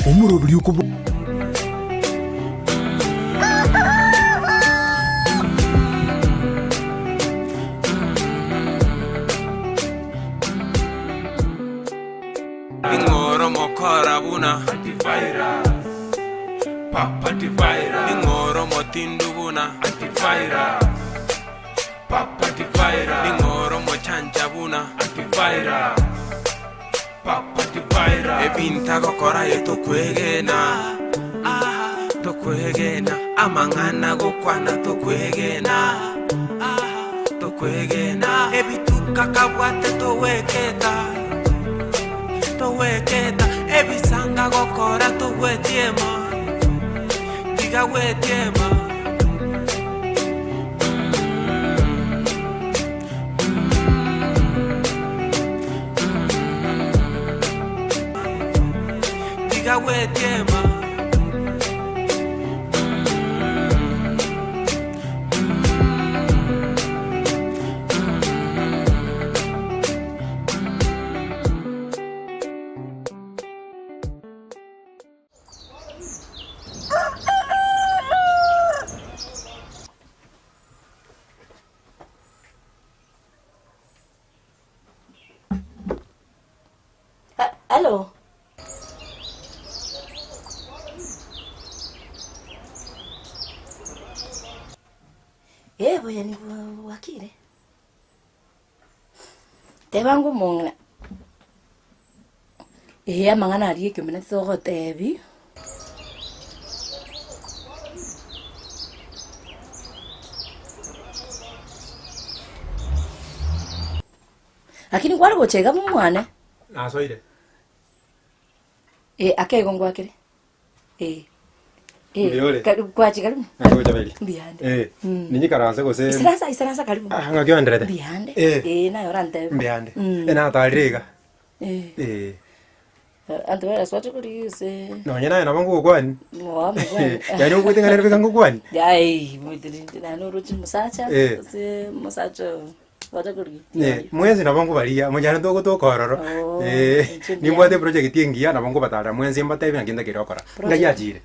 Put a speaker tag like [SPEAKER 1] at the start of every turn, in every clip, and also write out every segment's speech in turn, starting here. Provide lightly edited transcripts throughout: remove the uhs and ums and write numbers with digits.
[SPEAKER 1] Umurobiri uko
[SPEAKER 2] Ingoro mokora buna antivirus. Papa antivirus. Ingoro motindu buna antivirus. Papa antivirus. Ingoro mochanja buna antivirus. Papa antivirus. Ebinta gokora yeto kwegena. To kwegena. Amangana gokwana to kwegena. To kwegena. Ebituka kabwate to weketa. Weketa ebisanga gokora to wetiema diga wetiema diga wetiema
[SPEAKER 3] Halo. Boya ni wakire. Tebangu mongna. Amangana ari ke mena tsogo tebi. Lakini kwali gochega mumwana.
[SPEAKER 4] Nasoire.
[SPEAKER 3] Ake gongo akire. Karibu kwachi karibu.
[SPEAKER 4] Nako jabeli.
[SPEAKER 3] Mbihande.
[SPEAKER 4] Ninyi karanze gose.
[SPEAKER 3] Isirasa karibu.
[SPEAKER 4] Ngakyo ndrede.
[SPEAKER 3] Mbihande. Na yorante.
[SPEAKER 4] Mbihande. Ena talirega.
[SPEAKER 3] Antu swatu kulise.
[SPEAKER 4] No nyana na bangu kwani.
[SPEAKER 3] Mwa kwani.
[SPEAKER 4] Yani ukuti ngale bikangu kwani.
[SPEAKER 3] Ai, mwitiri na ruchi musacha. Se musacha.
[SPEAKER 4] Mwenzi na bangu balia mujana to kororo. Ni mwate project yengia na bangu batara mwenzi mbata ibi ngenda kirokora. Ngayajire.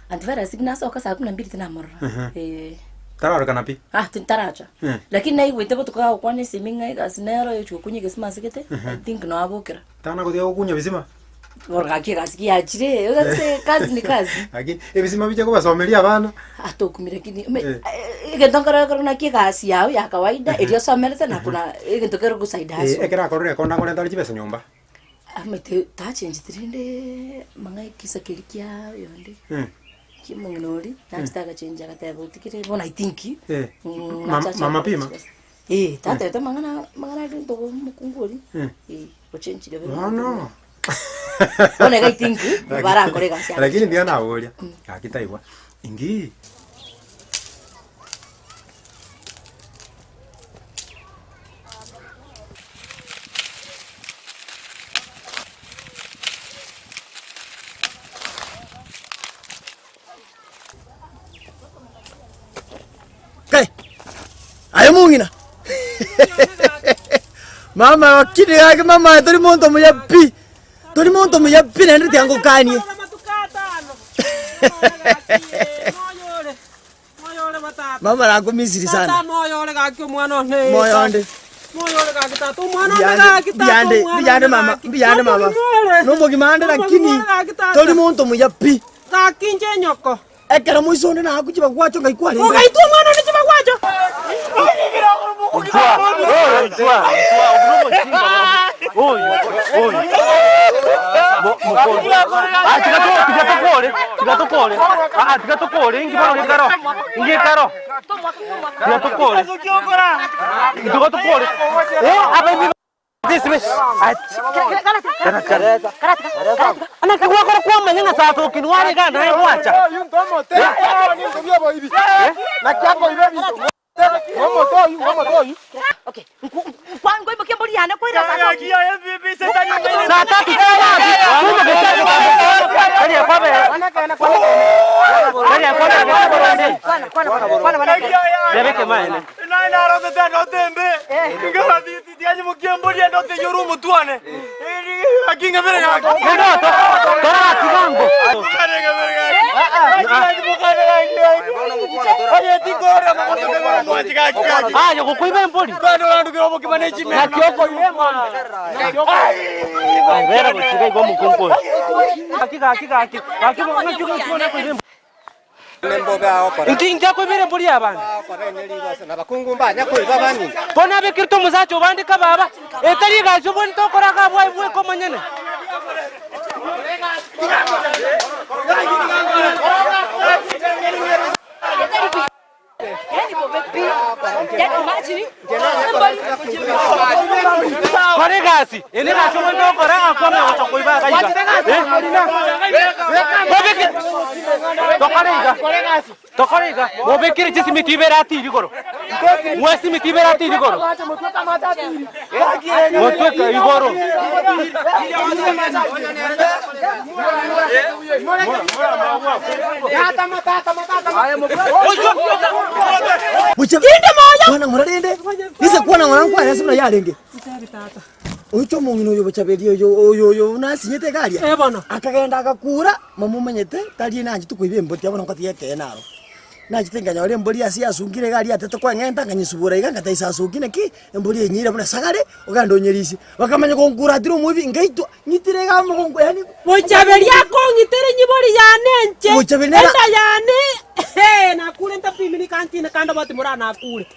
[SPEAKER 3] Antivera signasa okasa 12 tena morra.
[SPEAKER 4] Tararo kanapi.
[SPEAKER 3] Tintaracha. Lakini na igwete botuka kwani siminga gasinero yo kunyige simasikete. I think no abokera.
[SPEAKER 4] Tana kudia kunya bizima.
[SPEAKER 3] Orga kigasi yachire, ugase kazi ni kazi.
[SPEAKER 4] Lakini ebizima bije ko basomelia abana.
[SPEAKER 3] Atokumire kini. Igentongara korona kigasi yao ya kawaida irio somerete na kuna igentokero gusaida haso.
[SPEAKER 4] Ekera korore konda ngone tali pesa nyumba.
[SPEAKER 3] Amete ta change trinde mangai kisa kirikia yonde. Kimungnori, nataka change akata botikire bona I think.
[SPEAKER 4] Mama pima.
[SPEAKER 3] Tata mangana ndo mukunguri. Ochenchi de vera.
[SPEAKER 4] No.
[SPEAKER 3] Ona I think bara korega sia.
[SPEAKER 4] Lakini ndia na oria. Akitaigwa. Ingi.
[SPEAKER 1] Kai. Ayo mungina. Mama wakiri yake mama tori monto muyapi. Tori monto muyapi na nditi yangu kani. Mama langu misiri sana.
[SPEAKER 5] Moyole gakyo mwana ne.
[SPEAKER 1] Moyonde.
[SPEAKER 5] Moyole gakita tu mwana gakita.
[SPEAKER 1] Biyande mama. Nombo kimande lakini tori monto muyapi.
[SPEAKER 5] Gakinje nyoko.
[SPEAKER 1] Ekera muisonde na akuchiba kwacho ngaikwale.
[SPEAKER 5] Ogaitu mwana ne chiba kwacho. Anak gua kok kuam menyengat satu kinuan kan ayo waca.
[SPEAKER 3] Okay. Kwangu ibo kimboli yana ko ira sasa.
[SPEAKER 5] Sata kitana. Kani kwa be. Kani kwa be. Bebe ke maene.
[SPEAKER 6] Na ro de no tembe. Ngara di anyu kimboli no te yoru mutuane. Akinga bere.
[SPEAKER 5] Ndoto. Tora
[SPEAKER 6] Oye tikora makosa mwaji kaki.
[SPEAKER 5] Ah, yo kuiba mpoli.
[SPEAKER 6] Bado wandu kirobo kimanagement.
[SPEAKER 5] Na kioko yema. Ai, vera kuchika iko mukonko. Hakika mwana chuko chuko kuiba. Ntinja ko bere mpoli abana.
[SPEAKER 6] Na bakungumba nyakuiba bani.
[SPEAKER 5] Bona be kirto musacho bandika baba. Etari ga jobon to kora ka boy boy ko manyane. Kore gasi, ini gasi mondo kore aku me wacha kuiba kaiga. Tokariga. Bobe kiri jisi mitiberati digoro. Mwesi mitiberati digoro. Motoka igoro.
[SPEAKER 1] Bwana murarinde. Ise kuona mwanangu anasema yalenge. Ucho mungino yo bachabeli yo unasinyete garia.
[SPEAKER 5] Bwana.
[SPEAKER 1] Akagenda akakura mamumenyete tari nanji tukuibe mboti abona kwati yake naro. Najitenganya ore mbori asi asungire garia atete kwa ngenta nganyisubura iganga taisa asungine ki mbori enyira buna sagare ogando nyerisi. Bakamenya konkura tiro mubi ngaito nyitire ga mugongo yani.
[SPEAKER 7] Bochabeli yako ngitere nyibori yane nche.
[SPEAKER 1] Bochabeli
[SPEAKER 7] enda yane. Na kule ntapimini kantina kanda bati murana kule.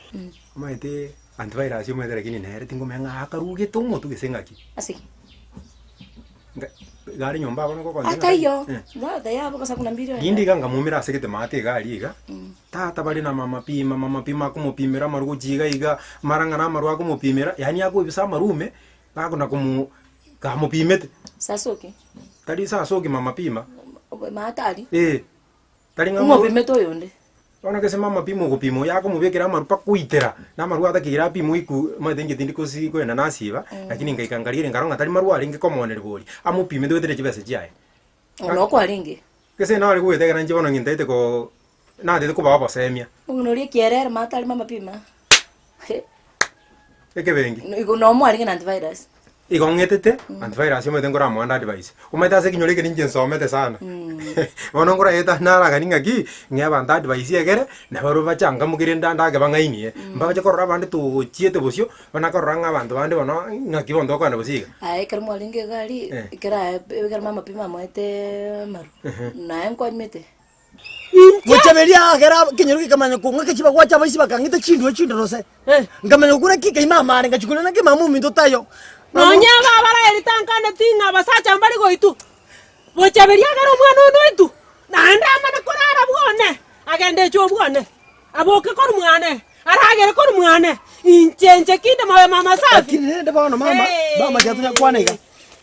[SPEAKER 4] Maite antivirus yo mwetera kini nere tingo menga akaruge tomo tu gesengaki.
[SPEAKER 3] Asiki.
[SPEAKER 4] Gari nyomba abona ko kwanje.
[SPEAKER 3] Atayo. Nda dayabo kasa kuna mbiri.
[SPEAKER 4] Gindi ganga mumira sekete mate gari iga. Tata bali na mama pima kumupimira marugo jiga iga maranga na marugo kumupimira yani yako ibisa marume bako na kumu kamupimete.
[SPEAKER 3] Sasoki.
[SPEAKER 4] Tadi sasoki mama pima.
[SPEAKER 3] Matali.
[SPEAKER 4] Tadi
[SPEAKER 3] ngamo. Umupimeto yonde.
[SPEAKER 4] Ona kese mama pimo kupimo yako mubekera marupa kuitera na maruwa atakira pimo iku madengi tindiko si ko na nasiba lakini ngaikangalire ngaronga tali maruwa alinge komonere boli amupime ndewetere chibese chiaye
[SPEAKER 3] ono ko alinge
[SPEAKER 4] kese na ali kuwete kana njibona ngindete ko na ndete ko baba semia
[SPEAKER 3] ngonorie kierere matali mama pima
[SPEAKER 4] eke bengi
[SPEAKER 3] igo no mo alinge na antivirus
[SPEAKER 4] igongetete antivirus yo mete ngora mo anda device umaita se kinyoleke ninje nsomete sana wono ngora eta nara ganinga ki ngeba anda device yegere na baro bachanga mugire ndanda ke bangaini mbaga chakora bande tu chiete bosio bana koranga bantu bande bono ngaki bondo kana bosiga
[SPEAKER 3] ai kar mo alinge gari ikara mama pima moete maru na enko mete
[SPEAKER 1] Bochabelia agera kinyoruki kamanya ko ngake chiba kwacha baisi bakangita chindwe rose ngamanya kuna kika imama arenga chukuna na kimamu minto tayo
[SPEAKER 7] Nonya babara elitankane tinga basacha mbali go itu. Bochabelia garo mwana ono itu. Nanda mana korara bwone. Agende cho bwone. Aboke kor mwana. Aragere kor mwana. Inchenche kinde mawe mama safi.
[SPEAKER 1] Kinde bana mama. Mama jatunya kwana iga.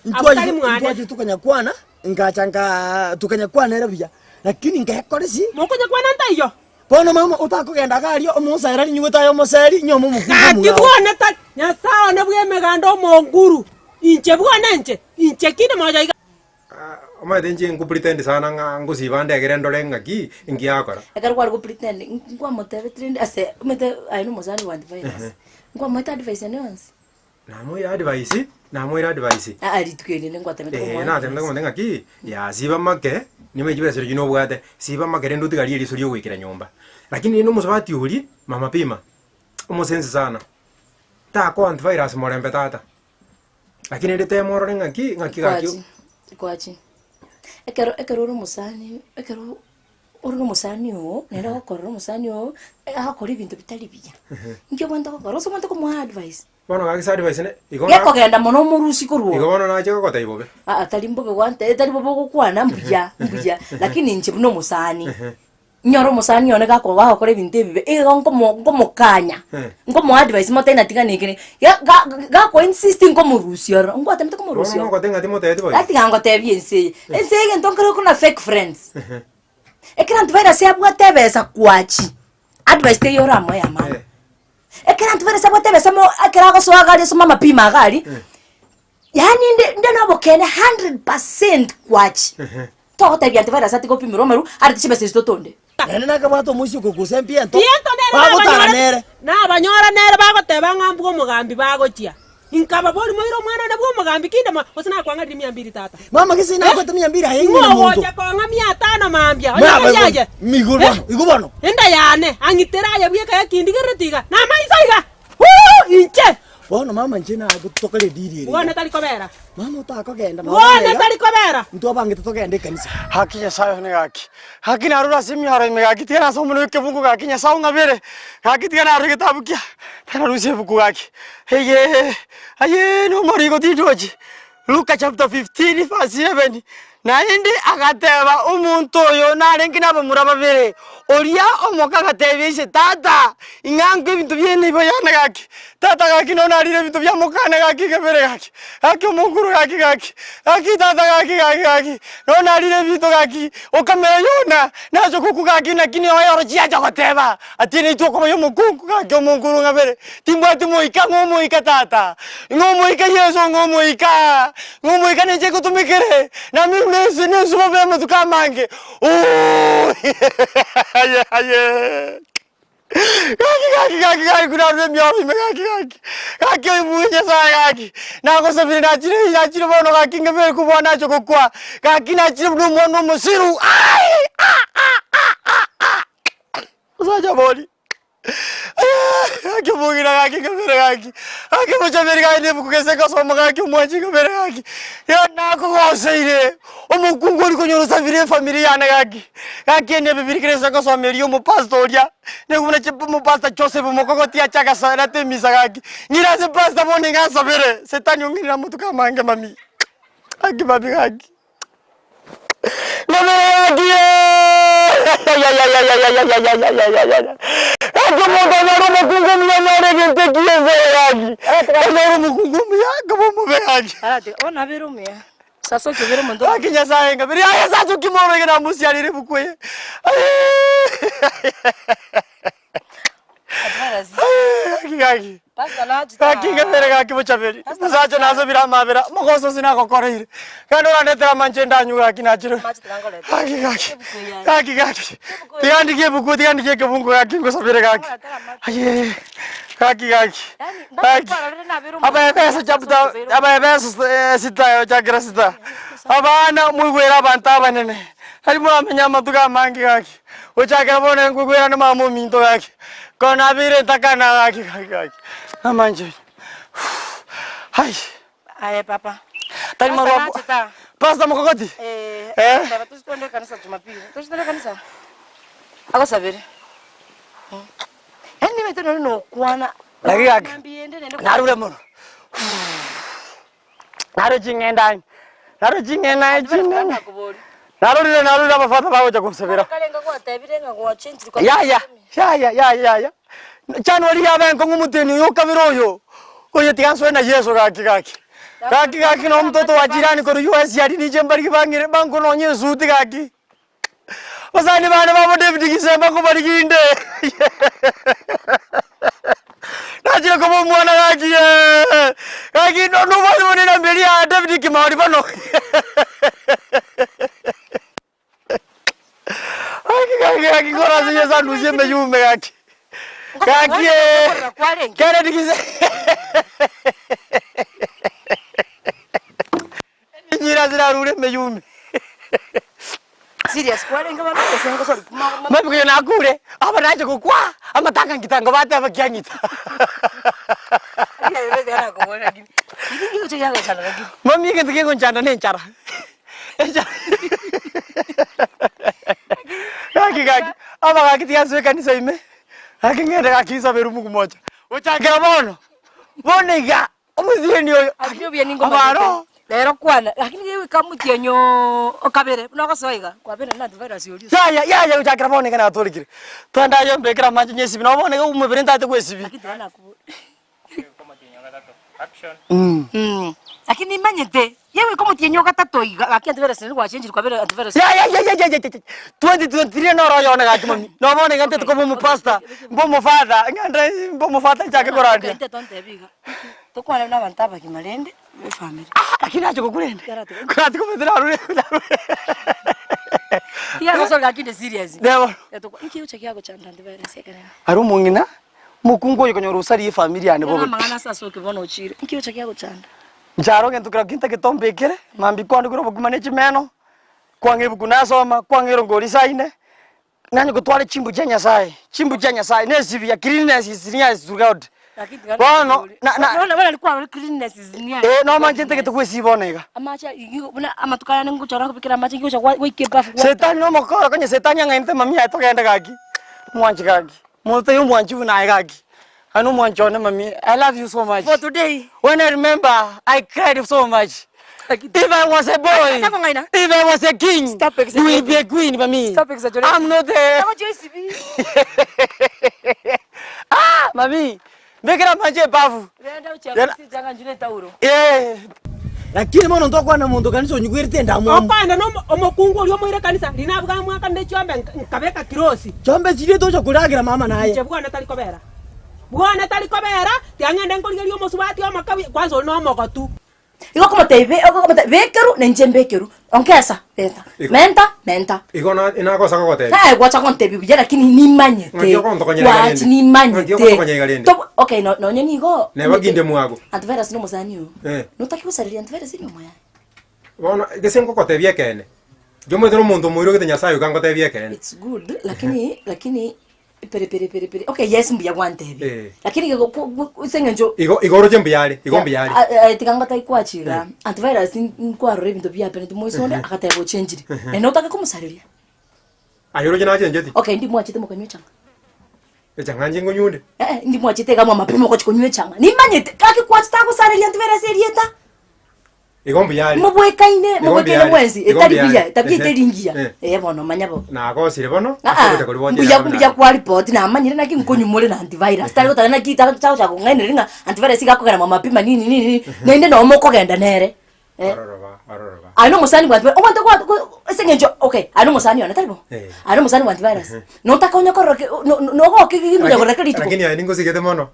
[SPEAKER 1] Ntwaje tukanya kwana. Ngachanga tukanya kwana era bia. Lakini ngakoresi.
[SPEAKER 7] Mokunya kwana ntayo.
[SPEAKER 1] Bono mama utakugenda gari omusera nyuta yo museri nyomo mukumu.
[SPEAKER 7] Ati bwone ta nyasawa ne bweme gando monguru. Inche bwone nche. Inche kinde moja iga.
[SPEAKER 4] Oma denje ngu pretend sana ngusi bande agere ndole ngaki ingi akora.
[SPEAKER 3] Akar kwa pretend ngwa motebe trend ase mete ainu mozani wa device. Ngwa meta device ne once.
[SPEAKER 4] Namo ya device, namo ya device.
[SPEAKER 3] Ali tukene ngwa temete ko.
[SPEAKER 4] Na temete ko ngaki ya siba make nimejibira sero jino bwate siba make rendo tigali iri sori wikira nyomba. Lakini ino musabati uli mama pima. Umusense sana. Ta ko antivirus morembe tata. Lakini ndete moro ngaki gakyo.
[SPEAKER 3] Kwachi. Ekero musani, ekero oro musani o, nera ko musani o, akori bintu bitali biya. Ngyo banda ko roso banda ko mo advice.
[SPEAKER 4] Bono gaki sa advice ne.
[SPEAKER 3] Yako genda mono murusi ko ruo.
[SPEAKER 4] Igo bono na cheko kota ibobe.
[SPEAKER 3] Tali mbobe wante, tali bobo ko kwana mbuya. Lakini nche buno musani. Nyoro musani yone gako wa akore bintu bibe. Ngo kanya. Ngo mo advice mo tena tika nekene. Ya ga ko insist ngo murusi ora. Ngo atemte ko murusi.
[SPEAKER 4] Ngo tenga timo te boy.
[SPEAKER 3] Ati ngo te bien se. Ense nton kero kuna fake friends. Ekran tvera se abwa tebesa kwachi. Advice te yora mo ya mama. Ekran tvera se abwa tebesa mo akira ko so agari so mama pima agari. Yani nde nabo kene 100% kwachi. To te bien tvera sa tiko pimiro meru ari tshibese stotonde.
[SPEAKER 1] Nene nakabato musi ko kusempia to.
[SPEAKER 7] Tiento nere. Na banyora nere bago teba ngambu ko mugambi bago chia. Inkaba boli moiro mwana na bwo magambi kinda wasina kwanga 200 tata.
[SPEAKER 1] Mama kisina kwa 200 hayengi na muntu.
[SPEAKER 7] Ngoja kwanga 500 mambia.
[SPEAKER 1] Yaje. Igubano.
[SPEAKER 7] Enda yane angitera ya bweka yakindigeretiga. Na maisaiga. Inche.
[SPEAKER 1] Bona mama njena gutokale diri.
[SPEAKER 7] Wana tali kobera.
[SPEAKER 1] Mama utakogenda.
[SPEAKER 7] Wana tali kobera.
[SPEAKER 1] Nto bangi tutogende kanisa.
[SPEAKER 6] Hakinya sayo ne gaki. Hakina arura simi haro me gaki tena somo ke bungu gaki nya saunga bere. Gaki tena arura kitabukia. Tena rusie buku gaki. Heye. Aye no mori go ditoji. Luka chapter 15 verse 7. Na indi agateba umuntu oyo narengina bamuraba bere. Oria omoka gatebise tata. Ingange bintu byene bayana gaki. Tata gaki no narire bintu byamukana gaki gebere gaki. Gaki omukuru gaki gaki. Gaki tata gaki. No narire bintu gaki. Okamera yona. Nazo kuku gaki na kini oyo chia jagoteba. Atine itoko yo mukungu gaki omukuru ngabere. Timbati moika ngomoika tata. Ngomoika yeso ngomoika. Ngomoika neje kutumikere. Na mimi nesu mabema tukamange. Oh. Aye. Gaki kuna remi yaro me gaki. Gaki muye sa gaki. Na ko sabiri na chire bono gaki ngebe ku bona choko kwa. Gaki na chire no mono musiru. Ai! Usaja boli. Gaki mugira gaki ngebe gaki. Gaki mo chabiri gaki ne buku kese ko somo gaki mo chi ngebe gaki. Ya na ko goseire. Omo kungori ko nyoro sabiri familia na gaki. Gaki ne bibiri kese ko somo rio mo pastoria. Ne kumuna chipo mo pasta Joseph mo kokotia chaka sana te misagaki. Ngira se pasta mo ninga sabere. Setani ngira mo tukamange mami. Gaki babi gaki. Mama gaki. Ya. Ako mo banaro mo kungum na nare gente kiese gaki. Banaro mo kungum ya kamo mo gaki.
[SPEAKER 3] Arate ona birumia. Saso kibiro ndo.
[SPEAKER 6] Gaki nya saenga. Biri aya saso kimoro ngina musiari re bukoye. Gaki.
[SPEAKER 3] Pasta naji.
[SPEAKER 6] Gaki ngabere gaki muchaberi. Musacho nazo bira mabira. Mokoso sina kokorire. Kando anetera manchenda nyu gaki nachiro. Gaki. Tiandike buku tiandike kebungu gaki ngosabere gaki. Aye. Gaki. Aba pesa chapta. Aba pesa sita chagira sita. Abana muigwera bantaba nene. Hari muramenya matuga mangi gaki. Uchagira bone ngugwera na mamu minto gaki. Kona bire takana gaki. Amanje. Hai.
[SPEAKER 3] Aye papa.
[SPEAKER 6] Tani marwa. Pasta mkokoti.
[SPEAKER 3] Baba tusipende kanisa Jumapili. Tusipende kanisa. Ako sabiri. Endi metano no kuana.
[SPEAKER 6] Lagi gaki. Narule mono. Naru jingenda. Narule mafata bawo jakusabira.
[SPEAKER 3] Kalenga kwa tabirenga kwa change kwa.
[SPEAKER 6] Ya. January ya ben kongu muteni yo kabiroyo. Oye tiganswe na Yesu gaki. Gaki no mtoto wa jirani ko US yadi ni jembari bangire bango no Yesu gaki. Osani bana babo David kisemba ko bariginde. Najira ko mwana gaki. Gaki no bali na mbeli ya David kimawari bano. Gaki kora siya sa nusie meyume gaki. Gaki kera dikise. Nyira zira rure meyume.
[SPEAKER 3] Serious kwale ngaba nasenga so
[SPEAKER 6] Mabuke na kure aba naje kokwa amatanga ngitango bate abakyanyita. Mami ngeke ngonchana nenchara. Gaki aba gaki tiaswe kanisa ime. Gaki ngere gaki saberu Mungu moja. Uchakira bono. Boniga omuzieni oyo.
[SPEAKER 3] Akibye ningo maro. Lero kwana lakini yewe kamutie nyo okabere noko soiga kwabere na virus yoli.
[SPEAKER 6] Ya uchakira boniga na atorikire. Twanda yo mbekira manje nyesi bino boniga umubere ntate kwesibi.
[SPEAKER 3] Akitana ku. Action. Lakini manyete yewe kamutie nyo gatatu iga lakini virus ni kwa change kwabere virus.
[SPEAKER 6] Ya 2023 no royo na gaki mami. No boniga ntate ko mu pastor, mbo father, ngandra mbo father chake korandi.
[SPEAKER 3] Ntate tonte biga. Tokwana na bantaba kimalende. Family.
[SPEAKER 6] Lakini acho kukulenda. Kurati kumedera rure.
[SPEAKER 3] Tia no solga kinde serious.
[SPEAKER 6] Devo.
[SPEAKER 3] Eto iki uche kyako cha ndandi virus yakana.
[SPEAKER 6] Ari umungina mukungu yuko nyorusari familia ne bobe
[SPEAKER 3] mangana sasa ukibona uchire nkiyo chakia guchanda
[SPEAKER 6] njaro ngento kira kinta kitombekere mambi kwandi kuro bugumane chimeno kwange bukunasoma kwange rongori saine nanyo gutwale chimbu cha Nyasaye nesibi ya cleanness isinya throughout bono
[SPEAKER 3] na bana alikuwa cleanness isinya
[SPEAKER 6] no manje nteke tukwesibonega
[SPEAKER 3] amacha buna amatukana nguchora kubikira amacha ngiyo cha wike bafu
[SPEAKER 6] setani no mokora kwenye setani ngente mamia tokenda gaki mwanchi gaki mote yo mwanchi una gaki anu mwanchone mami I love you so much
[SPEAKER 3] for today.
[SPEAKER 6] When I remember I cried so much. If I was a boy, if I was a king, you will be a queen for me.
[SPEAKER 3] Stop exaggerating.
[SPEAKER 6] I'm not there. Ah, mami, bekera manje bavu. Yeah.
[SPEAKER 1] Lakini mono ntokwa na mundu kanisa onyugwirite ndamu.
[SPEAKER 7] Opanda no omokungu oli omwire kanisa linabuga mwaka ndechombe nkabeka kirosi.
[SPEAKER 1] Chombe chiri tocho kuragira mama naye.
[SPEAKER 7] Chebwana talikobera. Bwana talikobera, tiangende ngoligerio musubati omakabi kwanza no mogotu.
[SPEAKER 3] Iko como te vekeru nenjembekeru. Onkesa, menta.
[SPEAKER 4] Iko na ina cosa ko te.
[SPEAKER 3] Wacha konte bibija lakini ni manyete. Wacha ni manyete. Okay, no nyeni go.
[SPEAKER 4] Ne baginde muago.
[SPEAKER 3] Antvera sino mosani yo. No taki kusarili antvera sino moya.
[SPEAKER 4] Bona gesengo ko te biekene. Yo mo dero mundo moiro que te Nyasaye kango te biekene.
[SPEAKER 3] It's good, lakini pere. Okay, yes mbiya gwante bi. Lakini usengenjo
[SPEAKER 4] igoro jembiyale, igombyale.
[SPEAKER 3] Tikanga tai kwachiga. Antvera sin kwa rebindo bya pene moisonde akata yabo change. Eno taka kumusarili.
[SPEAKER 4] Ayoro jina change.
[SPEAKER 3] Okay, ndi mwachite mukanywe changa.
[SPEAKER 4] Echanganje ngonyunde.
[SPEAKER 3] Ndi mwachite kama mapimo ko chikonywe changa. Ni manyete kaki kwachita kusarili antvera serieta.
[SPEAKER 4] Igombyale.
[SPEAKER 3] Mubwekaine mwenzi etalibiya tabitelingia bono manyabo
[SPEAKER 4] na ko sire bono
[SPEAKER 3] mbuya kwa report na manyire naki nkonyumule na antivirus tali kotana naki ta cha kungaine ringa antivirus ikakogera mapima nini nende no moko genda nere
[SPEAKER 4] aroroba
[SPEAKER 3] ano musani kwa omonto kwa sengenjo okay ano musani ona talibo ano musani kwa antivirus no takonya koroke no go kigimuja koreka litu
[SPEAKER 4] lakini ai ningo sigete mono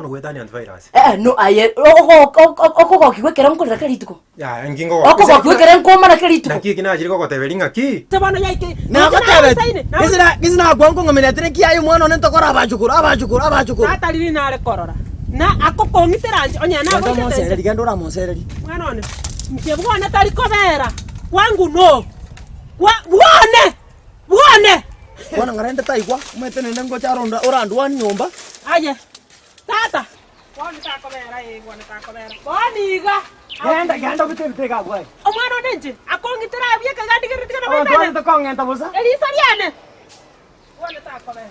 [SPEAKER 4] gwetani antivirus
[SPEAKER 3] no aye oko kiwekera nkoreka lituko
[SPEAKER 4] ya ngingo
[SPEAKER 3] oko kiwekera nkoma na kelituko
[SPEAKER 4] naki kina jiri ko teberinga ki
[SPEAKER 7] Tebana yaike.
[SPEAKER 1] Na kotebe. Ngisina gwango ngomene atreki ayo mwana onentokora abachukuru.
[SPEAKER 7] Atalini nare korora. Na akoko ngiteranje onya na
[SPEAKER 1] Ndo monsereri gendo ra monsereri.
[SPEAKER 7] Mwana one. Mkebwana talikobera. Wangu no. Bwana.
[SPEAKER 1] Bwana ngarende taigwa umetene nengo charonda orandu wani nyumba.
[SPEAKER 7] Aye. Tata. Bwana takobera bwana takobera. Bwana iga.
[SPEAKER 1] Genda bitega gwa.
[SPEAKER 7] Omwana onenje akongitira abieka gandi giritika na
[SPEAKER 1] Abantu
[SPEAKER 7] bana.
[SPEAKER 1] bali tokongenta busa.
[SPEAKER 7] Elisa liane. Bwana takobera.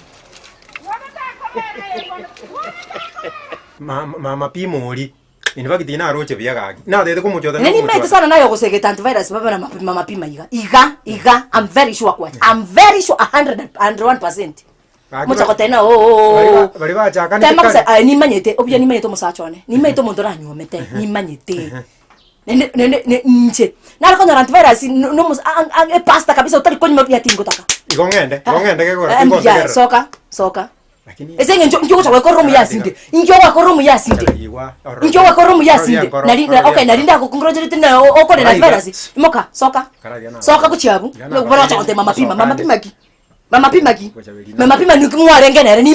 [SPEAKER 4] Mama pimori inva kitina aroche biagagi na dede ko mucho
[SPEAKER 3] neni mete sana nayo kusegeta antivirus baba na mapima iga I'm very sure kwa I'm very sure 101%. Mucha kotena
[SPEAKER 4] bari ba chaka
[SPEAKER 3] ni manyete obya ni manyete musachone ni manyete mondora nyomete ni manyete nene nje na ko na antivirus no e pasta kabisa utali kwenye mapia tingo taka
[SPEAKER 4] igongende ke gora tingo
[SPEAKER 3] taka soka
[SPEAKER 4] lakini
[SPEAKER 3] esenye njo kwa koromu yasinde njo kwa koromu yasinde nalinda ko congratulate na okole na advance moka soka kuchiabu bora cha mama pima ki ni kumwarengenere ni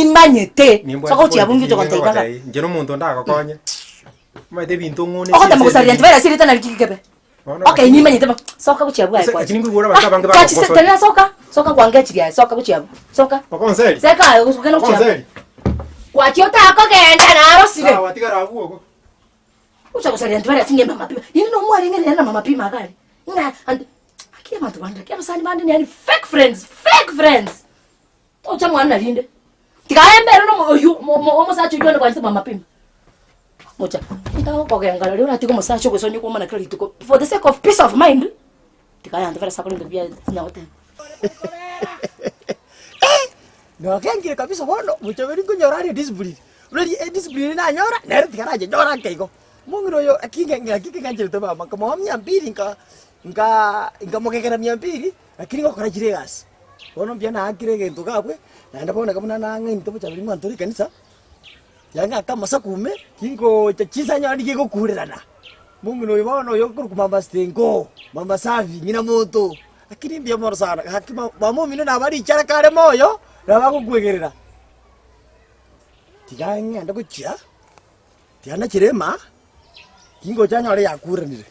[SPEAKER 3] manyete soka kuchiabu njo kwa tanga
[SPEAKER 4] njeno muntu ndako konye maite bintu ngone
[SPEAKER 3] okota mukusari advance ile tana likikebe okay ni manyete soka kuchiabu ai kwa
[SPEAKER 4] lakini ngura baka banga
[SPEAKER 3] kwa chisa tena soka kwangechiria soka kuchiabu soka
[SPEAKER 4] okonseri
[SPEAKER 3] seka ukena kuchiabu kwa chiota akogenda na arosire
[SPEAKER 4] sawa tigara abuko
[SPEAKER 3] ucha kusalia ntwara singe mama pima nini no mwari ngene na mama pima kali nga akia matu banda kia sani banda ni fake friends ucha mwana linde tikaembere no mo sacho yone kwa mama pima mocha ndao kogengala leo atiko musacho kwesoni kwa mana kali tuko for the sake of peace of mind tikaya ntwara sakolo ndobia nyaote
[SPEAKER 1] No kengire kabisa bono muchaberi kunyorari discipline. Uli discipline na nyora nere tikaraje nyora kego. Mungiro yo akinga njere taba makamo hamnya mbiri nga mokekera myambiri lakini ngokora jiregas. Bono bya na akirege ntugabwe na ndabona kamuna na ngini tobo chaberi mwantori kanisa. Yanga kama sakume kingo chachisa nyari kego kurerana. Mungiro yo bono yo kurukuma stengo mama savi nyina moto. Lakini mbya moro sana hakima mamo mino na bari chara kare moyo. Raba kugwegerera. Tiga ngenda kuchia. Tiana chirema. Kingo chanya ole yakure nire.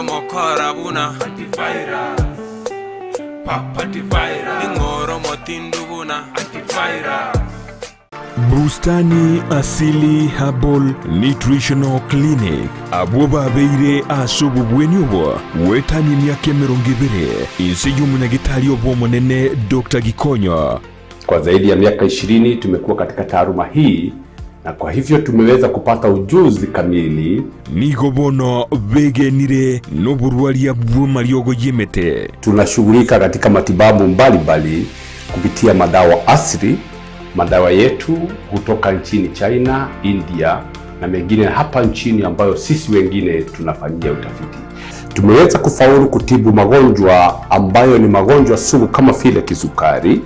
[SPEAKER 2] Mokora buna antivirus. Antivirus. Ingoro motindu buna antivirus.
[SPEAKER 8] Bustani Asili Herbal Nutritional Clinic aboba beire asubu bwenyubo wetani myake merongibire insiyu munagitari obomonene Dr. Gikonyo.
[SPEAKER 9] Kwa zaidi ya miaka 20 tumekuwa katika taaluma hii na kwa hivyo tumeweza kupata ujuzi kamili.
[SPEAKER 8] Nigobono begenire noburwalia bw'amariogo yemete.
[SPEAKER 9] Tunashughulika katika matibabu mbalimbali kupitia madawa asili. Madawa yetu kutoka nchini China, India na mengine hapa nchini ambayo sisi wengine tunafanyia utafiti. Tumeweza kufaulu kutibu magonjwa ambayo ni magonjwa sugu kama vile kisukari,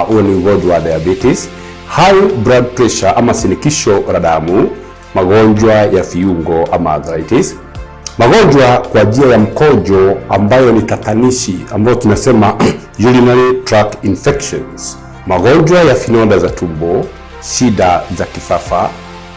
[SPEAKER 9] huo ni ugonjwa wa diabetes, high blood pressure ama shinikizo la damu, magonjwa ya viungo ama arthritis, magonjwa kwa njia ya mkojo ambayo ni tatanishi ambayo tunasema urinary tract infections, magonjwa ya finonda za tumbo, shida za kifafa,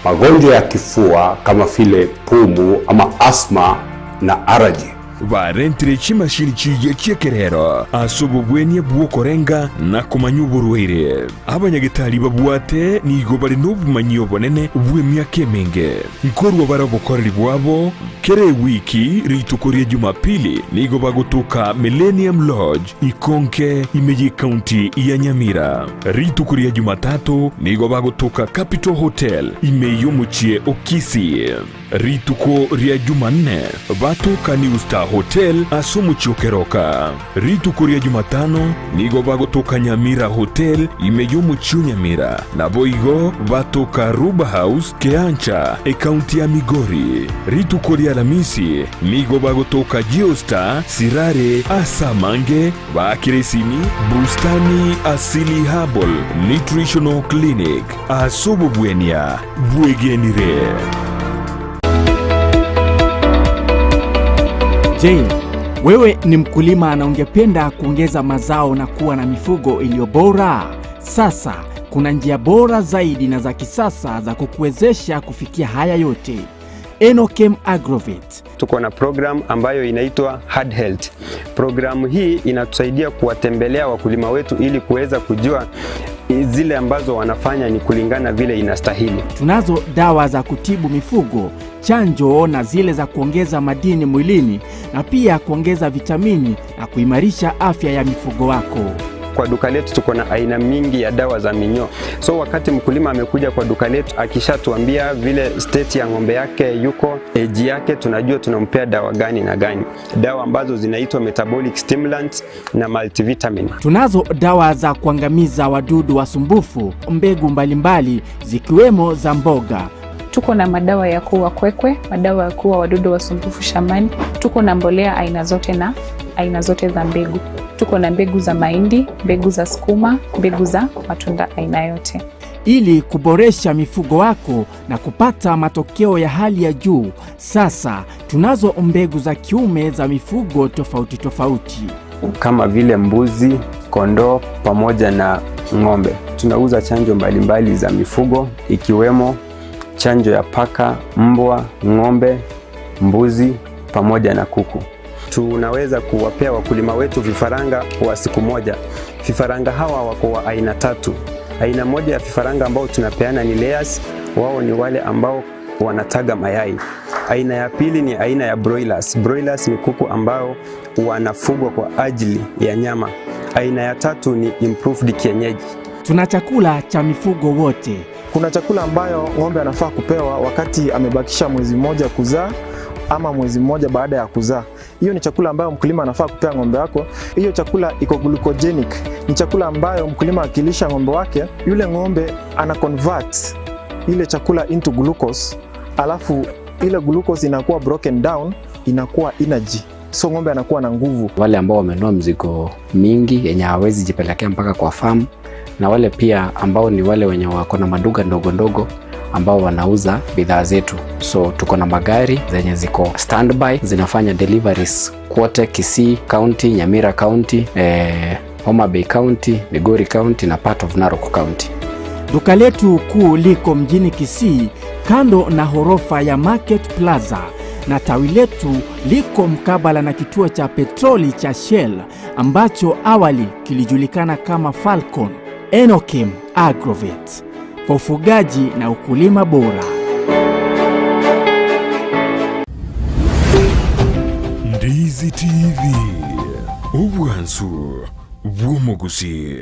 [SPEAKER 9] magonjwa ya kifua kama vile pumu ama asthma na allergy.
[SPEAKER 8] Barentire chimashini chiye kyekerero asubu bwenye bwokorenga na kumanyuburwire abanyagitari babuate nigo bari n'obumanyi obonene bw'emyaka emenge nkorwa barabokoreri bwabo kere wiki ritukorie Jumapili nigo bagutuka Millennium Lodge Ikonke Imeji County ya Nyamira. Ritukorie Jumatatu nigo bagutuka Capital Hotel Imeyomuchie Okisi. Rituko ria Jumanne batuka New Star Hotel Asumu Chokeroka. Rituko ria Jumatano nigo bagutuka Nyamira Hotel Imeyomuchie Nyamira. Na boigo batuka Ruba House Keancha County ya Migori. Rituko ria Alhamisi nigo bagutuka Geostar Sirare Asamange bakiresini Bustani Asili Herbal Nutritional Clinic asubu bwenia bwegenire.
[SPEAKER 10] Je, wewe ni mkulima na ungependa kuongeza mazao na kuwa na mifugo iliyo bora? Sasa kuna njia bora zaidi na za kisasa za kukuwezesha kufikia haya yote. Enochem Agrovet.
[SPEAKER 11] Tuko na program ambayo inaitwa Hard Health. Programu hii inatusaidia kuwatembelea wakulima wetu ili kuweza kujua zile ambazo wanafanya ni kulingana vile inastahili.
[SPEAKER 10] Tunazo dawa za kutibu mifugo, chanjo na zile za kuongeza madini mwilini na pia kuongeza vitamini na kuimarisha afya ya mifugo wako.
[SPEAKER 11] Kwa duka letu tuko na aina mingi ya dawa za minyoo. So wakati mkulima amekuja kwa duka letu akishatuambia vile state ya ng'ombe yake yuko, age yake, tunajua tunampea dawa gani na gani. Dawa ambazo zinaitwa metabolic stimulants na multivitamin.
[SPEAKER 10] Tunazo dawa za kuangamiza wadudu wasumbufu, mbegu mbalimbali zikiwemo za mboga.
[SPEAKER 12] Tuko na madawa ya kuua kwekwe, madawa ya kuua wadudu wasumbufu shambani. Tuko na mbolea aina zote na aina zote za mbegu. Tuko na mbegu za mahindi, mbegu za sukuma, mbegu za matunda aina yote.
[SPEAKER 10] Ili kuboresha mifugo wako na kupata matokeo ya hali ya juu, sasa tunazo mbegu za kiume za mifugo tofauti tofauti.
[SPEAKER 11] Kama vile mbuzi, kondoo pamoja na ng'ombe. Tunauza chanjo mbalimbali za mifugo ikiwemo chanjo ya paka, mbwa, ng'ombe, mbuzi pamoja na kuku. Tunaweza kuwapea wakulima wetu vifaranga wa siku moja. Vifaranga hawa wako wa aina 3. Aina moja ya vifaranga ambao tunapeana ni layers, wao ni wale ambao wanataga mayai. Aina ya pili ni aina ya broilers. Broilers ni kuku ambao wanafugwa kwa ajili ya nyama. Aina ya 3 ni improved kienyeji.
[SPEAKER 10] Tuna chakula cha mifugo wote.
[SPEAKER 13] Kuna chakula ambayo ng'ombe anafaa kupewa wakati amebakisha mwezi mmoja kuzaa ama mwezi mmoja baada ya kuzaa. Hiyo ni chakula ambayo mkulima anafaa kupea ng'ombe wako. Hiyo chakula iko glucogenic. Ni chakula ambayo mkulima akilisha ng'ombe wake, yule ng'ombe ana convert ile chakula into glucose, alafu ile glucose inakuwa broken down, inakuwa energy. So ng'ombe anakuwa na nguvu.
[SPEAKER 14] Wale ambao wamenunua mzigo mingi yenye hawezi jipelekea mpaka kwa farm na wale pia ambao ni wale wenye wako na maduka ndogo ndogo ambao wanauza bidhaa zetu. So tuko na magari zenye ziko standby zinafanya deliveries kote Kisii County, Nyamira County, Homa Bay County, Migori County na part of Narok County.
[SPEAKER 10] Duka letu kuu liko mjini Kisii kando na horofa ya Market Plaza, na tawi letu liko mkabala na kituo cha petroli cha Shell ambacho awali kilijulikana kama Falcon Enokim Agrovet kwa ufugaji na ukulima bora.
[SPEAKER 8] Ndizi TV, ubwansu bw'omugusi.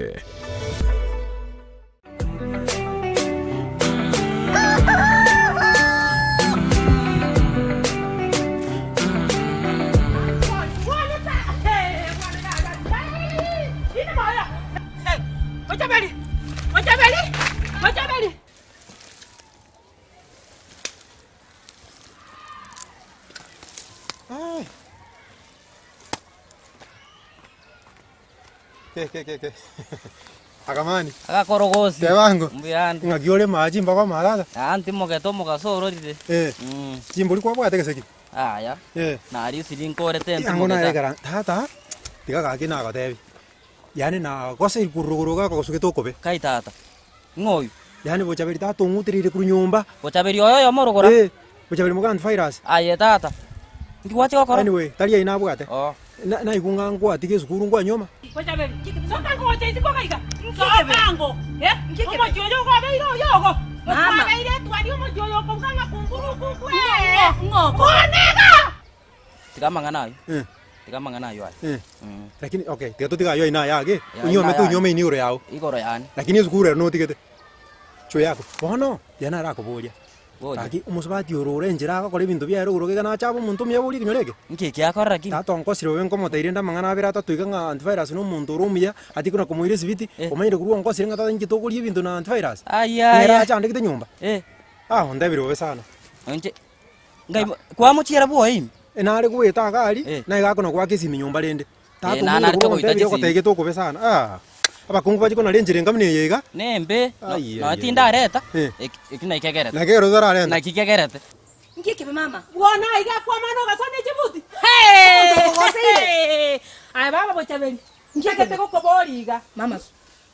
[SPEAKER 4] Ke. Akamani.
[SPEAKER 5] Akakorogosi.
[SPEAKER 4] Tewango.
[SPEAKER 5] Mbuyandi.
[SPEAKER 4] Ngagiole maji mpaka malala.
[SPEAKER 5] Anti mogeto mogasoro ride.
[SPEAKER 4] Chimbuli kwa bwate keseki.
[SPEAKER 5] Aya. Na ari silinkore tente.
[SPEAKER 4] Yango na egara. Tata. Tiga kaki na gatebi. Yani na gose kuruguruga ko suke tokobe.
[SPEAKER 5] Kai tata. Ngoyu.
[SPEAKER 4] Yani bochaberi tata ngutirire kuru nyumba.
[SPEAKER 5] Bochaberi oyo morogora.
[SPEAKER 4] Bochaberi mugand virus.
[SPEAKER 5] Aye tata. Ndiwache wakora.
[SPEAKER 4] Anyway, talia ina bwate.
[SPEAKER 5] Oh.
[SPEAKER 4] Na ikunga ngwa tike sukuru ngwa nyoma.
[SPEAKER 7] Bochaberi. Soka ngo chezi kwa kaiga. Sokango. Omo jojo kwa beiro yogo. Mama. Beire twali omo jojo kwa nganga kunguru kukwe. Ngoko. Onega. Tikamanga nayo. Tikamanga nayo ai.
[SPEAKER 4] Lakini okay, tiga tiga yo ina yage. Unyome tu nyome ini uro yao.
[SPEAKER 5] Igoro yani.
[SPEAKER 4] Lakini sukuru no tikete. Cho yako. Bono, yana rako bolia. Aki umusabati orore njira akakora ibintu byaro uroge na chabo muntu myaburi kinyoreke.
[SPEAKER 5] Nkeke yakora lakini.
[SPEAKER 4] Tato nkosiro wenko motairenda mangana abira tatuiga nga antivirus no muntu rumia ati kuna kumuire sibiti omaire kuruwa nkosiro ngata ngitokuri ibintu na antivirus.
[SPEAKER 5] Aya.
[SPEAKER 4] Era acha ndikite nyumba. Ndabiro we sana.
[SPEAKER 5] Nje. Ngai kwa muchira bwo imi.
[SPEAKER 4] Enare gwita gari na igakona kwa kisimi nyumba rende. Tato na rete goitaje gotege toko be sana. Abakungu bajiko na lenjire ngamne yega.
[SPEAKER 5] Nembe. No tinda reta. Ikina ikegerete.
[SPEAKER 4] Na kero zara renda.
[SPEAKER 5] Na kikegerete.
[SPEAKER 3] Ngike be mama.
[SPEAKER 7] Wona iga kwa mano gasone Djibouti. Hey! Ai baba bochaberi. Ngike te ko boliga.
[SPEAKER 3] Mama.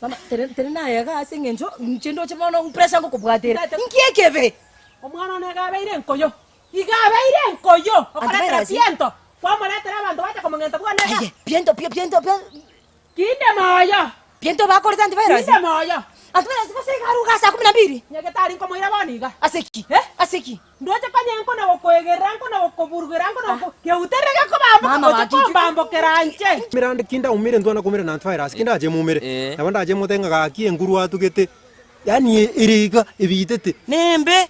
[SPEAKER 3] Mama, tere na yega asingenjo nchindo chimono pressure ngo kubwatira. Ngike be.
[SPEAKER 7] Omwana nega beire nkoyo. Iga beire nkoyo. Okara tiento. Kwa moletera bantu bacha como ngento bwa nega.
[SPEAKER 3] Piento.
[SPEAKER 7] Kinde moyo.
[SPEAKER 3] Piento va corta antivirus.
[SPEAKER 7] Kinde moyo.
[SPEAKER 3] Antivirus basi garuga saa 12.
[SPEAKER 7] Nyeke tari como ira boniga.
[SPEAKER 3] Aseki. Aseki.
[SPEAKER 7] Ndoche kanyenko na wokoegeranko na wokoburgeranko na ke uterega ko bambo ko bambo keranche.
[SPEAKER 4] Mirande kinda umire ndwana kumire na antivirus kinda je mumire. Nabanda je mutenga gaki enguru atugete. Yani iriga ibitete.
[SPEAKER 5] Nembe.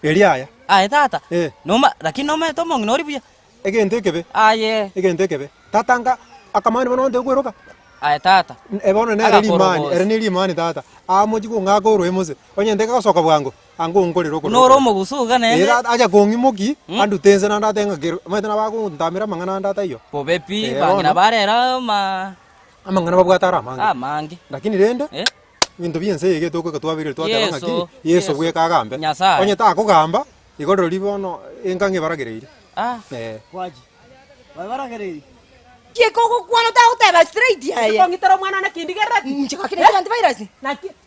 [SPEAKER 4] Eliaya.
[SPEAKER 5] Aye tata. Noma lakini noma tomo nori buya.
[SPEAKER 4] Egente kebe.
[SPEAKER 5] Aye.
[SPEAKER 4] Egente kebe. Tatanga akamani bononde kweroka.
[SPEAKER 5] Aye tata.
[SPEAKER 4] Ebono na eri imani tata. Amoji ko ngako ro emose. Onyende ka soka bwango. Ango ngorero ko.
[SPEAKER 5] Noro mo gusuga ne.
[SPEAKER 4] Era aja gongi moki andu tense na ndata ngero. Maitana bako ndamira mangana ndata iyo.
[SPEAKER 5] Pobepi bangina barera ma.
[SPEAKER 4] Amangana babwatara mangi.
[SPEAKER 5] Mangi.
[SPEAKER 4] Lakini rende. Bintu byense yege toko ka twabire twatara ngaki. Yeso bwe kagambe. Onye ta ko gamba. Igoro libono engange baragereire.
[SPEAKER 1] Kwaji. Baragereire.
[SPEAKER 3] Kie koko kwano ta uteba straight ya.
[SPEAKER 7] Ko ngitero mwana na kindigerati.
[SPEAKER 3] Nchika kine antivirus.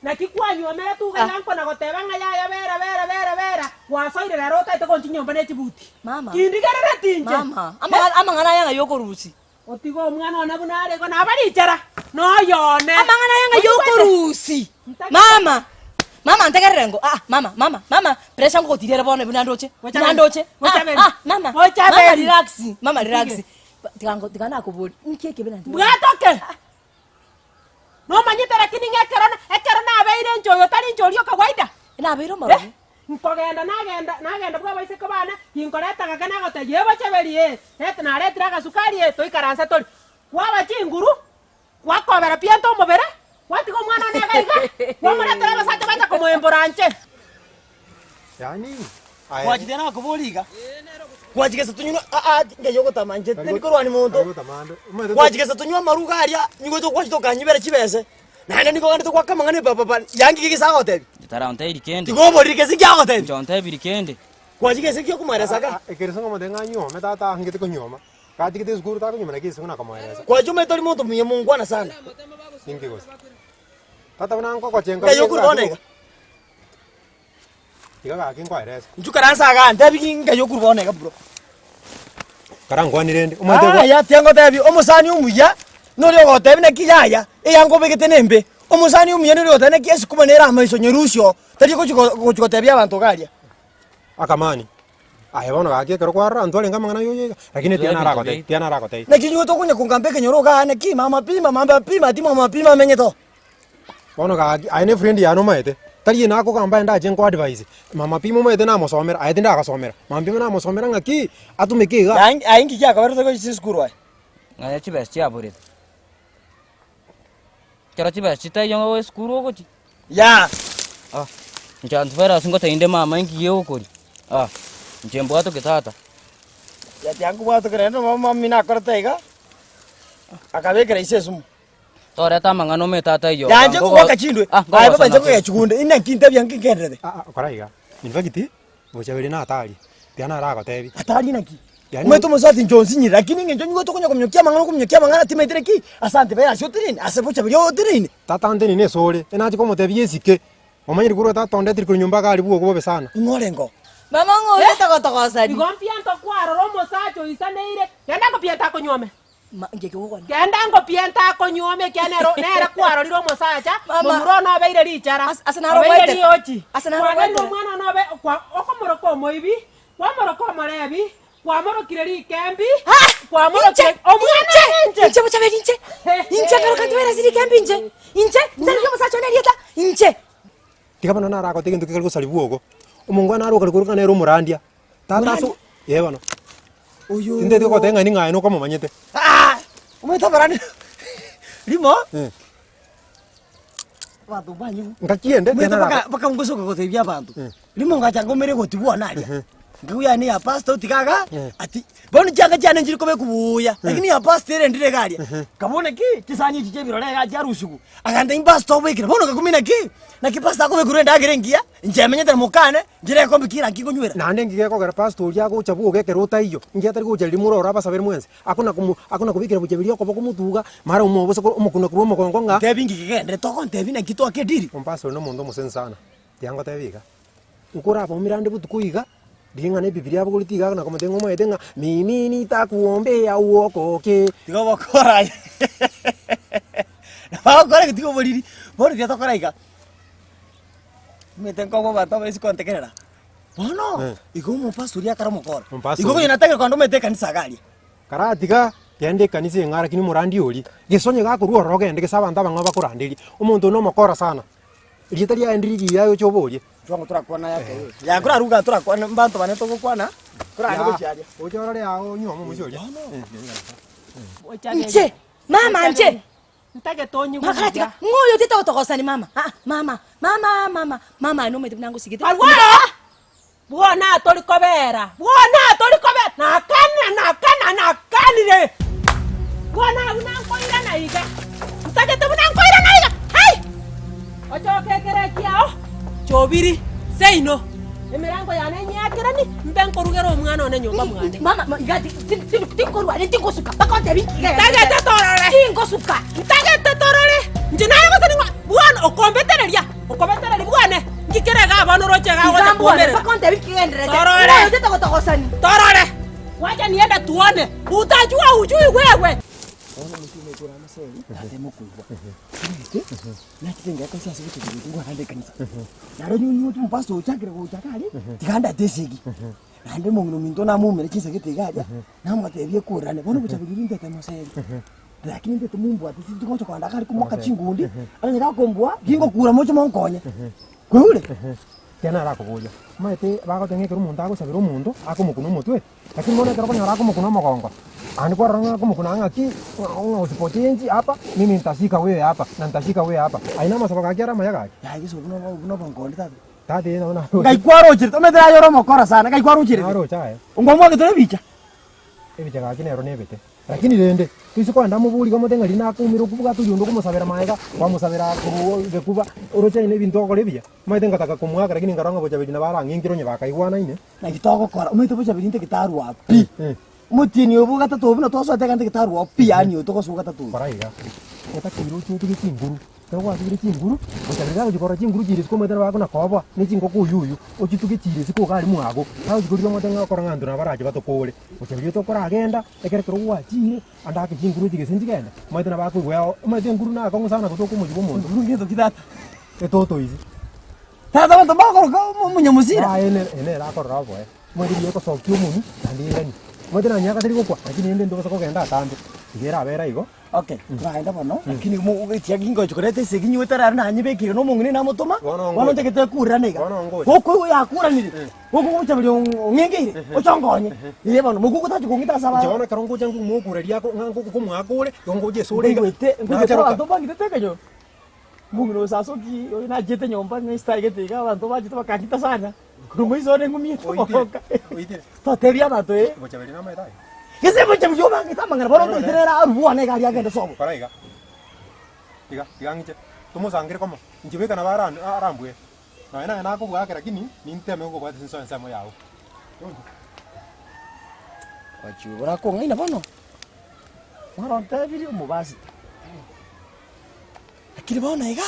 [SPEAKER 7] Na kikwanyu amera tu ganko na goteba nga ya vera. Wasoire la rota ito kontinyo mbane Djibouti.
[SPEAKER 3] Mama.
[SPEAKER 7] Kindigerati nje.
[SPEAKER 3] Mama. Ama ngana yanga yoko rusi.
[SPEAKER 7] Otigo mwana ona bunare ko na bari chara. No yone.
[SPEAKER 3] Ama ngana yanga yoko rusi. Mama. Mama antegerengo. Mama. Pressure ngo tirere bone binandoche. Mama. Mama relax. Tigana kubuli. Nkeke binandoche.
[SPEAKER 7] Bwatoke. No manyitera kininge ekero na beire njoyo tari njorio kawaida.
[SPEAKER 3] Na beiro maro.
[SPEAKER 7] Nkogenda nagenda bwa baise ko bana inkoreta gakana gote yebo cheberie. Na retira ga sukari to ikaransa tori. Kwa chinguru. Kwa kobera piento mobere. Wati ko mwana nega iga. Kwa muretera basate bata como emboranche.
[SPEAKER 4] Yani.
[SPEAKER 1] Kwaji tena kuboliga. Kwaji kesa tunywa ngeyogo tamanje. Teni korwani muntu. Kwaji kesa tunywa maruga aria nyugo to kwaji to kanyibere kibese. Nane niko ngani to kwa kama ngani baba yangi kiki sago tebi.
[SPEAKER 5] Tara onte irikende.
[SPEAKER 1] Tiko bori kesi kyago tebi.
[SPEAKER 5] Jonte irikende.
[SPEAKER 1] Kwa jike siki kumara saka.
[SPEAKER 4] Ekeresa ngoma denga nyoma tata ngite kunyoma. Kati kite skuru ta kunyoma na kisi kuna kama eresa.
[SPEAKER 1] Kwa jume tori muntu mwenye mungwana sana.
[SPEAKER 4] Ningi gosi. Tata una nko kwa chenga.
[SPEAKER 1] Kayo kuruboneka.
[SPEAKER 4] Ika kin kwa eresa.
[SPEAKER 1] Njukaransa ga ndebi kinga yo kuruboneka bro.
[SPEAKER 4] Karangwa ni rende.
[SPEAKER 1] Ya tiango tebi omusani umuya. Nori ogotebi na kiyaya. Eyango begete nembe. Omusani umuya nori ogotebi na kiyasi kumanera amaiso nyerusyo. Tari kuchikotebi abantu galia.
[SPEAKER 4] Akamani. Ahe bono gake kero kwarra ntwale ngama ngana yoye lakini tiana rakote.
[SPEAKER 1] Na kinyo to kunya kungambe kenyoro ga na ki mama pima ti mama pima menyeto.
[SPEAKER 4] Bono gake aine friend ya no maete. Tari na ko kamba nda jen ko advice. Mama pima maete na mosomera aite nda ka somera. Mama pima na mosomera ngaki atumeke ga.
[SPEAKER 1] Aingi kya ka verto ko siskuru ai.
[SPEAKER 5] Ngaya chibesti abure. Kera chibesti ta yongo we skuru ko ti.
[SPEAKER 1] Ya.
[SPEAKER 5] Ah. Njantvera singo tainde mama ingi yeo ko. Ah. Njembo ato kitata.
[SPEAKER 1] Ya tiangu bwato kerendo mama mina korta iga. Akabe kere isesumu.
[SPEAKER 5] Tore ta mangano me tata yo.
[SPEAKER 1] Ya nje ko kachindwe. Ai baba nje ko ya chukunde ina kinta byangi kendrede.
[SPEAKER 4] Koraiga. Invagiti. Bochabeli na atali. Tiana rakote.
[SPEAKER 1] Atali naki. Umeto mosati njonzi nyira lakini ngenjo nyugo to kunya kumnyokia mangana timetere ki. Asante baya shotirini. Asebucha byo tirini.
[SPEAKER 4] Tata ndeni ne sole. Enaji ko motebi esike. Omanyiri kuro tata onde tiri kunyumba kali buo ko besana.
[SPEAKER 1] Ngorengo.
[SPEAKER 3] Mama ngore tako sadi.
[SPEAKER 7] Igompiento kwaro romo sacho isaneire. Kenda ngo pienta konyome.
[SPEAKER 3] Ngeke wona.
[SPEAKER 7] Kenda ngo pienta konyome kenero nera kwaro ri romo sacha. Mumuro no beire richara.
[SPEAKER 3] Asanaro waite.
[SPEAKER 7] Ochi.
[SPEAKER 3] Asanaro
[SPEAKER 7] waite. Kwa mwana no be kwa okomoro ko moibi. Kwa moro ko morebi. Kwa moro kireri kembi. Kwa moro ke omwana
[SPEAKER 3] nche bocha be nche. Nche karo kantwera siri kembi nche. Nche sari romo sacho nerieta. Nche.
[SPEAKER 4] Tikabana na rakote kintu kikali kusali buogo. Umungwana aro kali kuruka nero murandia. Tata so yebano. Oyo. Inde tiko tenga ni ngai no kama manyete.
[SPEAKER 1] Umeta barani. Limo? Watu banyu.
[SPEAKER 4] Ngakiende
[SPEAKER 1] tena baka ngoso ko tebya abantu. Limo ngachanga mere ko tibwa nali. Nguya ni ya pastor tikaga ati boni changa cyane njiri ko be kubuya. Lakini ya pastor ndire galia. Kabone ki tisanyi chiche birole ga jarusuku. Aganda imbasto wekira bono kakumina ki. Na kipasta ko be kurenda agerengia. Njamenye tera mukane njire ko bikira nkingo nywera.
[SPEAKER 4] Nande ngike ko gara pastor ya ko chabu ke kerota iyo. Ngia tari ko jeli muro ora basabere mwense. Akuna kubikira bujebiri ko bakumutuga mara umobose ko umukuna kuro mukongo nga.
[SPEAKER 1] Tebi ngikende toko tebi na kito akediri.
[SPEAKER 4] Pastor no mundo musensana. Tiango tebiga. Ukora hapo mirande butukuiga. Dinga ne Biblia bukulitiga na komatengo maetenga mimi nitakuombea uokoke.
[SPEAKER 1] Tigo bakora. Bakora que tigo boliri. Bori dia tokora iga. Metengo ko bato besi kontekerera. Bono, igo mo pastor ya kara mokora. Igo yinataka kwando mete kanisa gali.
[SPEAKER 4] Kara tiga yende kanisa ngara kini murandi oli. Gesonye ga kuruo roge ndike sabanta banga bakurandeli. Umuntu no mokora sana. Ritari ya ndiri ya yo choboli.
[SPEAKER 1] Twango turakwana yake. Ya kura ruga turakwana mbantu bane to gukwana. Kura ngo cyari.
[SPEAKER 4] Ojorore yawo nyomo mushoje.
[SPEAKER 3] Nche, mama nche.
[SPEAKER 7] Ntage tonyi
[SPEAKER 3] Makatika, ngoyo teta otokosani mama. Mama no mete nango sigete.
[SPEAKER 7] Alwara. Buona tolikobera. Nakana. Buona unankoira na iga. Ntage te unankoira na iga. Hai. Ocho kekere kiao. Chobiri. Seino. Emirango ya nenya kirani mbenko rugero umwana one nyumba mwana.
[SPEAKER 3] Mama ngati tinko rwari tinko suka. Bakonte biki.
[SPEAKER 7] Tage te torore.
[SPEAKER 3] Tinko suka.
[SPEAKER 7] Tage te torore. Njina yako tani buona okombetereria. Okombetereri buone. Ngikere ga bano roche ga gote kuomere.
[SPEAKER 3] Bakonte biki endere.
[SPEAKER 7] Torore.
[SPEAKER 3] Ngoyo teta otokosani.
[SPEAKER 7] Torore. Wacha niende tuone. Utajua ujui wewe.
[SPEAKER 1] Ona mtume kura maseli. Tatemo kuibwa. Na kitenga kwa sasa vitu vingi hande kanisa. Naro nyunyu tu mpasto uchakire ko uchakali. Tikanda tesigi. Nande mu minto na mu mere kinsa kitigaja. Na mwatebye kurane. Bono buchabiri ndete maseli. Lakini ndete mumbu ati sisi tuko kwanda kali kumoka chingundi. Anya kakombwa gingo kura mocho monkonya. Kule.
[SPEAKER 4] Tena rako kuja. Maite bako tenge kero mundu agusabira umundu akumukuna umutwe. Lakini mbona kero konyara akumukuna magongo. Ani kwa ranga kumukuna ngaki usipotenji hapa mimi nitashika wewe hapa na nitashika wewe hapa. Aina masaba kakiara mayagaki.
[SPEAKER 1] Ya hizo kuna bongondi tatu.
[SPEAKER 4] Tati na
[SPEAKER 1] Ngai kwaro chiri. Omedra yoro mokora sana. Ngai kwaro chiri.
[SPEAKER 4] Aro chae.
[SPEAKER 1] Ngomwa kitore bicha.
[SPEAKER 4] ebiche gaki nero nebete lakini rende twisi kwenda muburi kwa mutenga lina kumira kubuga turi ndo kumusabira maega wamusabira kuruge kuba uroche ine bintu okore biya maite ngataka kumwaka lakini ngaronga bocha bidina barangingiro nye bakaigwana ine
[SPEAKER 1] na kitoko kora umite bocha bidinte kitaru wapi mutini obuga tatobuna tosote kante kitaru wapi yani utokosuga tatu
[SPEAKER 4] baraiga etakiro chintu gikinguru Tawa tugire chinguru, utabira gukora chinguru chiri siko mwetera wako na koba, ni chingo kuyuyu, ochituge chiri siko kali mwago. Tawa gukora mwatenga kora ngandu na baraje batokole. Utabira to kora agenda, ekere kro wa chiri, anda ke chinguru chige sinjigenda. Mwetera bako weo, mwetera nguru na kongo sana kutoko mujibo mundu. Nguru ngito kidata. Etoto izi. Tata bantu bako ko munyamuzira. Ene ra kora rabo Mwetera yeko sokyo munu, ndingani. Mwetera nyaka tiri kwa, lakini ende ndo basa kogenda atambe. Igera abera igo.
[SPEAKER 1] Okay, twaenda bono lakini mu ugitia gingo chukurete seginyi wetara na nyibekire no mungine na mutuma wono ndekete kurira niga goko yakura niri goko gucha buri ngengeire ochongonye ile bono mugugu tachu kungita saba
[SPEAKER 4] jona karongo jangu mukure riako ngango kumwakure yongo je sore
[SPEAKER 1] ngwete ngwete abantu bangite tekenyo mungino sasoki na jete nyomba ni style getiga abantu bajite bakakita sana kurumwizo ne ngumie toka to teria na to
[SPEAKER 4] bocha beri na mai
[SPEAKER 1] Kese bocha mjoma ngitama ngara bono ndirera aruwa ne gari agende sobo.
[SPEAKER 4] Paraiga. Iga ngiche. Tumusangire komo. Njibeka na bara arambwe. Na ina na kubuga kera kini ni nteme ngo bwate sinso nsamo yawo.
[SPEAKER 1] Wachu bora ko ngaina bono. Mara ntaviri mubasi. Lakini bono iga.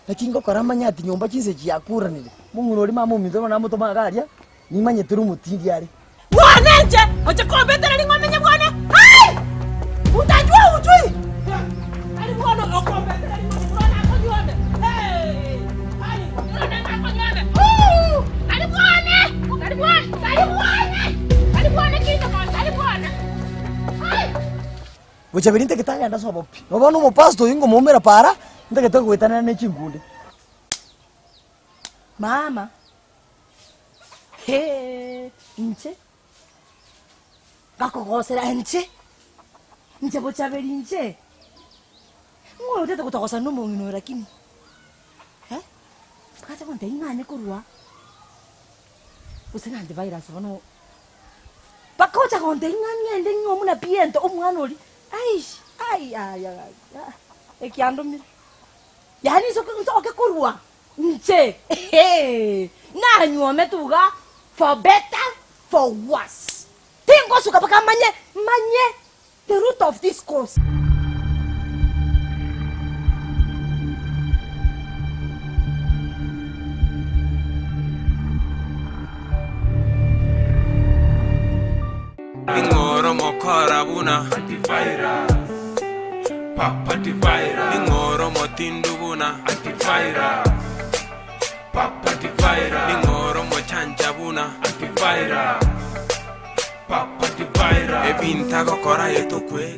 [SPEAKER 1] Lakini ngo karamanya ati nyomba chinse chiyakura nile. Mungu nori mamu mitoro na moto magaria. Ni manye turu mutindi ari.
[SPEAKER 7] Wanenje, ocha kombetera lingomenya bwana. Hai! Utajua ujui. Ali bwana okombetera lingomenya bwana akonyone. Hey! Ali bwana akonyone. Ali bwana! Ali bwana! Ali bwana! Ali bwana kinga bwana, ali bwana. Hai!
[SPEAKER 1] Bocha berinte ketanga anda sobo. Bono mo pasto ingo momera para, ndekete kuitana ne chingunde.
[SPEAKER 3] Mama. He, nche. Kakogosera nche. Nche bocha beri nche. Mwe utete kutokosa no mungino lakini. Kata konte ingane kurwa. Usena antivirus bono. Pakocha konte ingane ende ngomuna piento omwana oli. Aish, ai. Ekiando mi. Yani soke kurwa. Nche. Na nyuome tuga for better for worse. Tengo suka baka manye the root of this course.
[SPEAKER 2] Ingoro mokora buna antivirus. Papa antivirus. Ingoro motindu buna antivirus. Papa antivirus. Ingoro mochanja buna antivirus. Papa antivirus. Ebinta gokora yeto kwege.